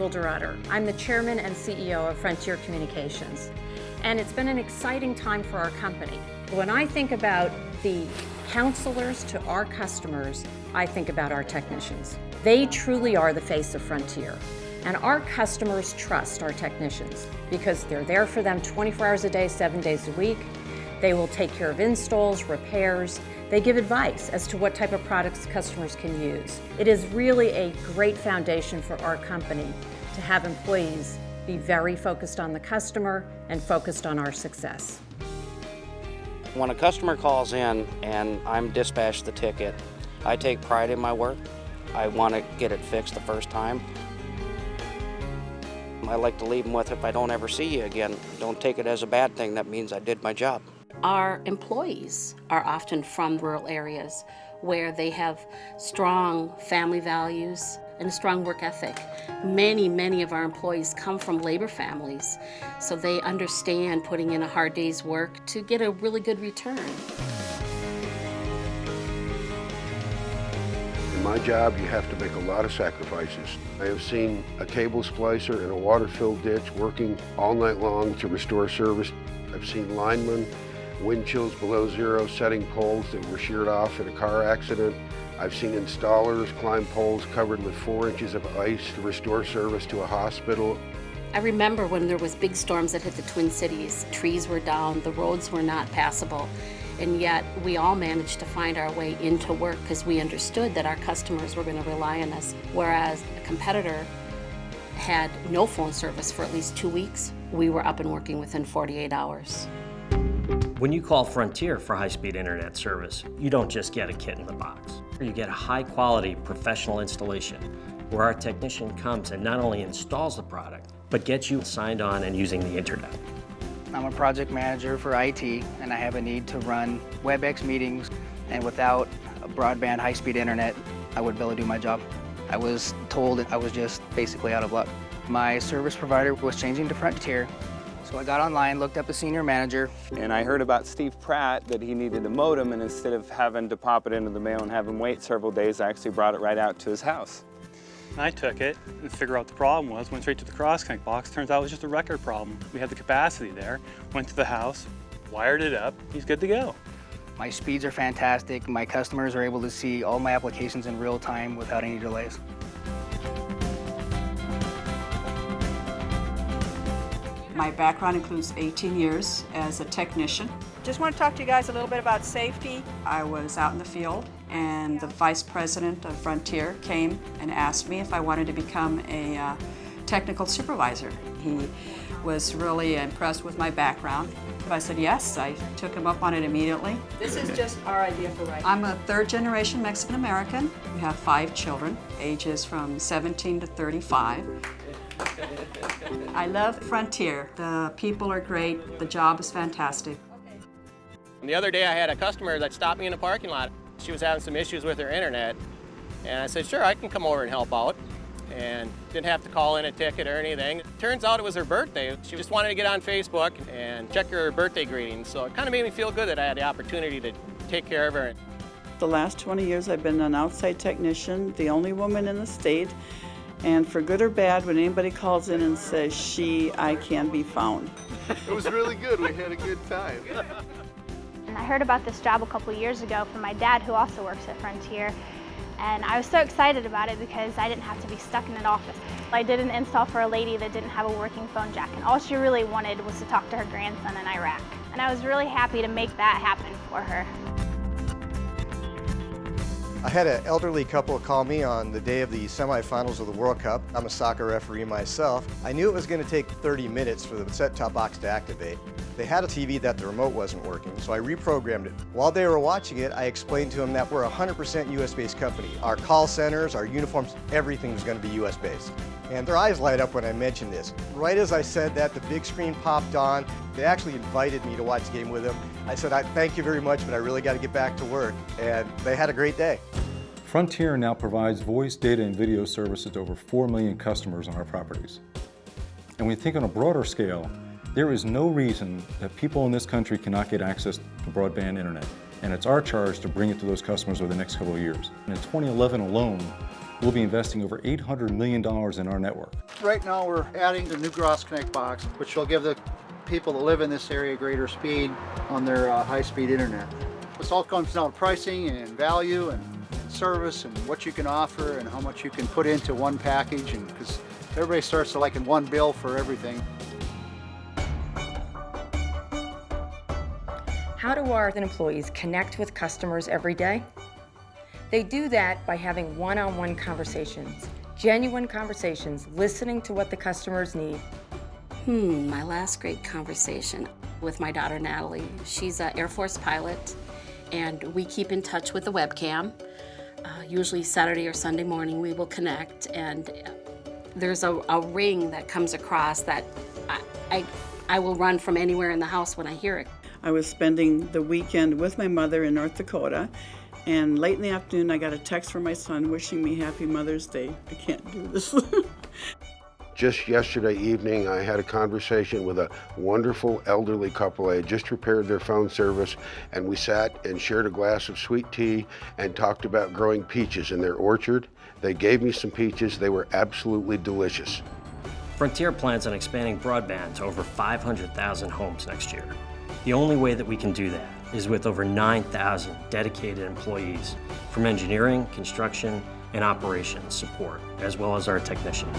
Wilder-Utter. I'm the chairman and CEO of Frontier Communications, and it's been an exciting time for our company. When I think about the counselors to our customers, I think about our technicians. They truly are the face of Frontier, and our customers trust our technicians because they're there for them 24 hours a day, 7 days a week. They will take care of installs, repairs. They give advice as to what type of products customers can use. It is really a great foundation for our company to have employees be very focused on the customer and focused on our success. When a customer calls in and I'm dispatched the ticket, I take pride in my work. I want to get it fixed the first time. I like to leave them with, if I don't ever see you again, don't take it as a bad thing. That means I did my job. Our employees are often from rural areas where they have strong family values and a strong work ethic. Many of our employees come from labor families, so they understand putting in a hard day's work to get a really good return. In my job, you have to make a lot of sacrifices. I have seen a cable splicer in a water-filled ditch working all night long to restore service. I've seen linemen, wind chills below zero, setting poles that were sheared off in a car accident. I've seen installers climb poles covered with 4 inches of ice to restore service to a hospital. I remember when there was big storms that hit the Twin Cities. Trees were down, the roads were not passable, and yet we all managed to find our way into work because we understood that our customers were going to rely on us. Whereas a competitor had no phone service for at least 2 weeks, we were up and working within 48 hours. When you call Frontier for high-speed internet service, you don't just get a kit in the box. You get a high-quality professional installation where our technician comes and not only installs the product, but gets you signed on and using the internet. I'm a project manager for IT, and I have a need to run WebEx meetings, and without a broadband high-speed internet, I wouldn't be able to do my job. I was told that I was just basically out of luck. My service provider was changing to Frontier, so I got online, looked up a senior manager. And I heard about Steve Pratt, that he needed a modem, and instead of having to pop it into the mail and have him wait several days, I actually brought it right out to his house. I took it and figured out what the problem was, went straight to the cross-connect box. Turns out it was just a record problem. We had the capacity there, went to the house, wired it up, he's good to go. My speeds are fantastic. My customers are able to see all my applications in real time without any delays. My background includes 18 years as a technician. Just want to talk to you guys a little bit about safety. I was out in the field and the vice president of Frontier came and asked me if I wanted to become a technical supervisor. He was really impressed with my background. I said yes, I took him up on it immediately. This is just our idea for right now. I'm a third-generation Mexican-American. We have 5 children, ages from 17 to 35. I love Frontier. The people are great, the job is fantastic. The other day I had a customer that stopped me in the parking lot. She was having some issues with her internet, and I said, sure, I can come over and help out, and didn't have to call in a ticket or anything. Turns out it was her birthday. She just wanted to get on Facebook and check her birthday greetings, so it kind of made me feel good that I had the opportunity to take care of her. The last 20 years I've been an outside technician, the only woman in the state, and for good or bad, when anybody calls in and says I can be found. It was really good. We had a good time. And I heard about this job a couple years ago from my dad, who also works at Frontier, and I was so excited about it because I didn't have to be stuck in an office. I did an install for a lady that didn't have a working phone jack, and all she really wanted was to talk to her grandson in Iraq. And I was really happy to make that happen for her. I had an elderly couple call me on the day of the semifinals of the World Cup. I'm a soccer referee myself. I knew it was going to take 30 minutes for the set-top box to activate. They had a TV that the remote wasn't working, so I reprogrammed it. While they were watching it, I explained to them that we're a 100% US-based company. Our call centers, our uniforms, everything was going to be US-based. And their eyes light up when I mentioned this. Right as I said that, the big screen popped on. They actually invited me to watch the game with them. I said, thank you very much, but I really got to get back to work. And they had a great day. Frontier now provides voice, data, and video services to over 4 million customers on our properties. And when you think on a broader scale, there is no reason that people in this country cannot get access to broadband internet. And it's our charge to bring it to those customers over the next couple of years. And in 2011 alone, we'll be investing over $800 million in our network. Right now we're adding the new Cross Connect box, which will give the people that live in this area greater speed on their high-speed internet. This all comes down to pricing and value and service and what you can offer and how much you can put into one package, and because everybody starts to liking one bill for everything. How do our employees connect with customers every day? They do that by having one-on-one conversations, genuine conversations, listening to what the customers need. My last great conversation with my daughter Natalie. She's an Air Force pilot, and we keep in touch with the webcam. Usually Saturday or Sunday morning we will connect, and there's a ring that comes across that I will run from anywhere in the house when I hear it. I was spending the weekend with my mother in North Dakota, and late in the afternoon I got a text from my son wishing me Happy Mother's Day. I can't do this. Just yesterday evening, I had a conversation with a wonderful elderly couple. I had just repaired their phone service, and we sat and shared a glass of sweet tea and talked about growing peaches in their orchard. They gave me some peaches. They were absolutely delicious. Frontier plans on expanding broadband to over 500,000 homes next year. The only way that we can do that is with over 9,000 dedicated employees from engineering, construction, and operations support, as well as our technicians.